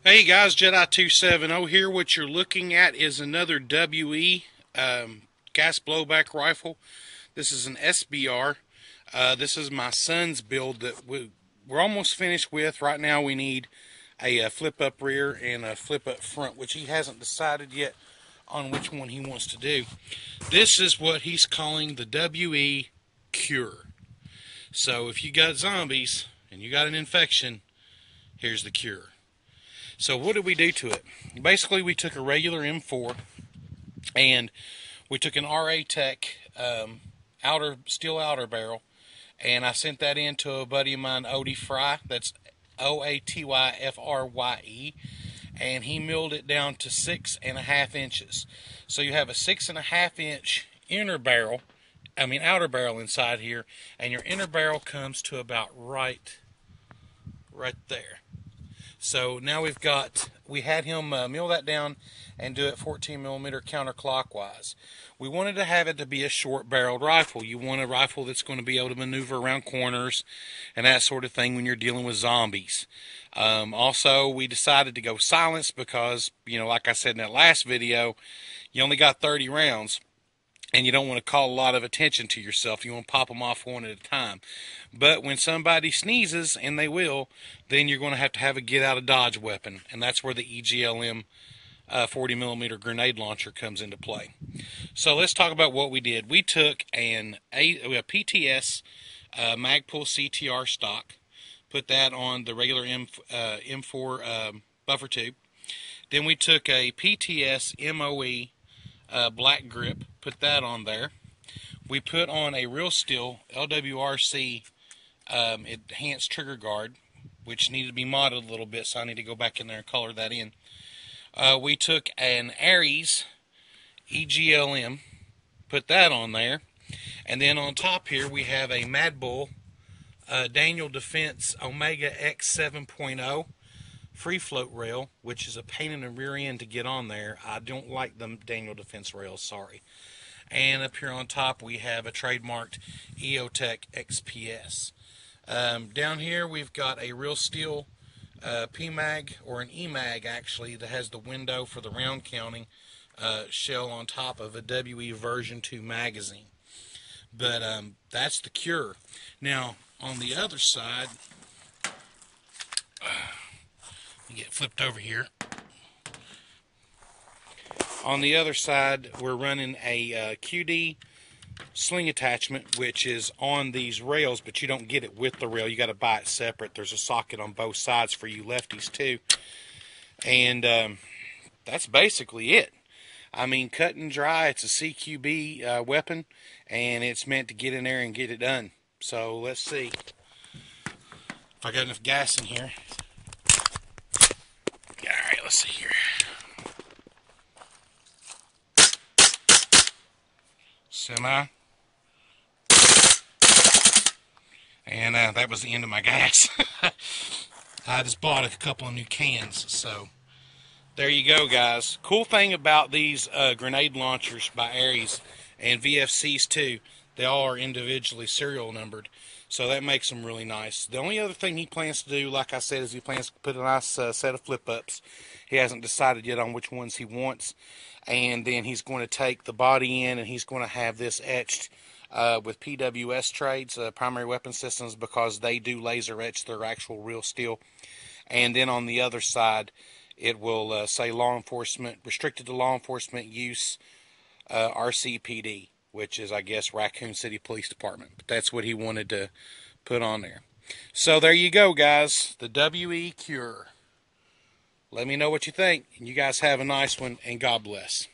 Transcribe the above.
Hey guys, Jedi270 here. What you're looking at is another WE gas blowback rifle. This is an SBR. This is my son's build that we're almost finished with. Right now we need a flip-up rear and a flip-up front, which he hasn't decided yet on which one he wants to do. This is what he's calling the WE Cure. So if you got zombies and you got an infection, here's the cure. So what did we do to it? Basically, we took a regular M4 and we took an RA Tech steel outer barrel, and I sent that in to a buddy of mine, Odie Fry. That's Oatyfrye, and he milled it down to 6.5 inches. So you have a 6.5 inch outer barrel inside here, and your inner barrel comes to about right there. So now we had him mill that down and do it 14 millimeter counterclockwise. We wanted to have it to be a short barreled rifle. You want a rifle that's going to be able to maneuver around corners and that sort of thing when you're dealing with zombies. Also, we decided to go silenced because, like I said in that last video, you only got 30 rounds. And you don't want to call a lot of attention to yourself. You want to pop them off one at a time. But when somebody sneezes, and they will, then you're going to have a get-out-of-dodge weapon. And that's where the EGLM 40 millimeter grenade launcher comes into play. So let's talk about what we did. We took a PTS Magpul CTR stock, put that on the regular M4 buffer tube. Then we took a PTS MOE black grip, put that on there. We put on a Real Steel LWRC enhanced trigger guard, which needed to be modded a little bit, so I need to go back in there and color that in. We took an Aries EGLM, put that on there, and then on top here we have a Mad Bull Daniel Defense Omega X 7.0 free float rail, which is a pain in the rear end to get on there. I don't like the Daniel Defense rails, sorry. And up here on top we have a trademarked EOTech XPS. Down here we've got a Real Steel PMAG, or an EMAG actually, that has the window for the round counting shell on top of a WE version 2 magazine. But that's the cure. Now on the other side, get flipped over here. On the other side, we're running a QD sling attachment, which is on these rails, but you don't get it with the rail. You got to buy it separate. There's a socket on both sides for you lefties too. And that's basically it. I mean, cut and dry. It's a CQB weapon, and it's meant to get in there and get it done. So let's see if I got enough gas in here. Alright, let's see here. Semi. And that was the end of my gas. I just bought a couple of new cans, so there you go, guys. Cool thing about these grenade launchers by Aries and VFCs too, they all are individually serial numbered, so that makes them really nice. The only other thing he plans to do, like I said, is he plans to put a nice set of flip-ups. He hasn't decided yet on which ones he wants, and then he's going to take the body in and he's going to have this etched with PWS trades, primary weapon systems, because they do laser etch their actual real steel. And then on the other side, it will say law enforcement, restricted to law enforcement use, RCPD, which is, I guess, Raccoon City Police Department. But that's what he wanted to put on there. So there you go, guys. The WE Cure. Let me know what you think. And you guys have a nice one, and God bless.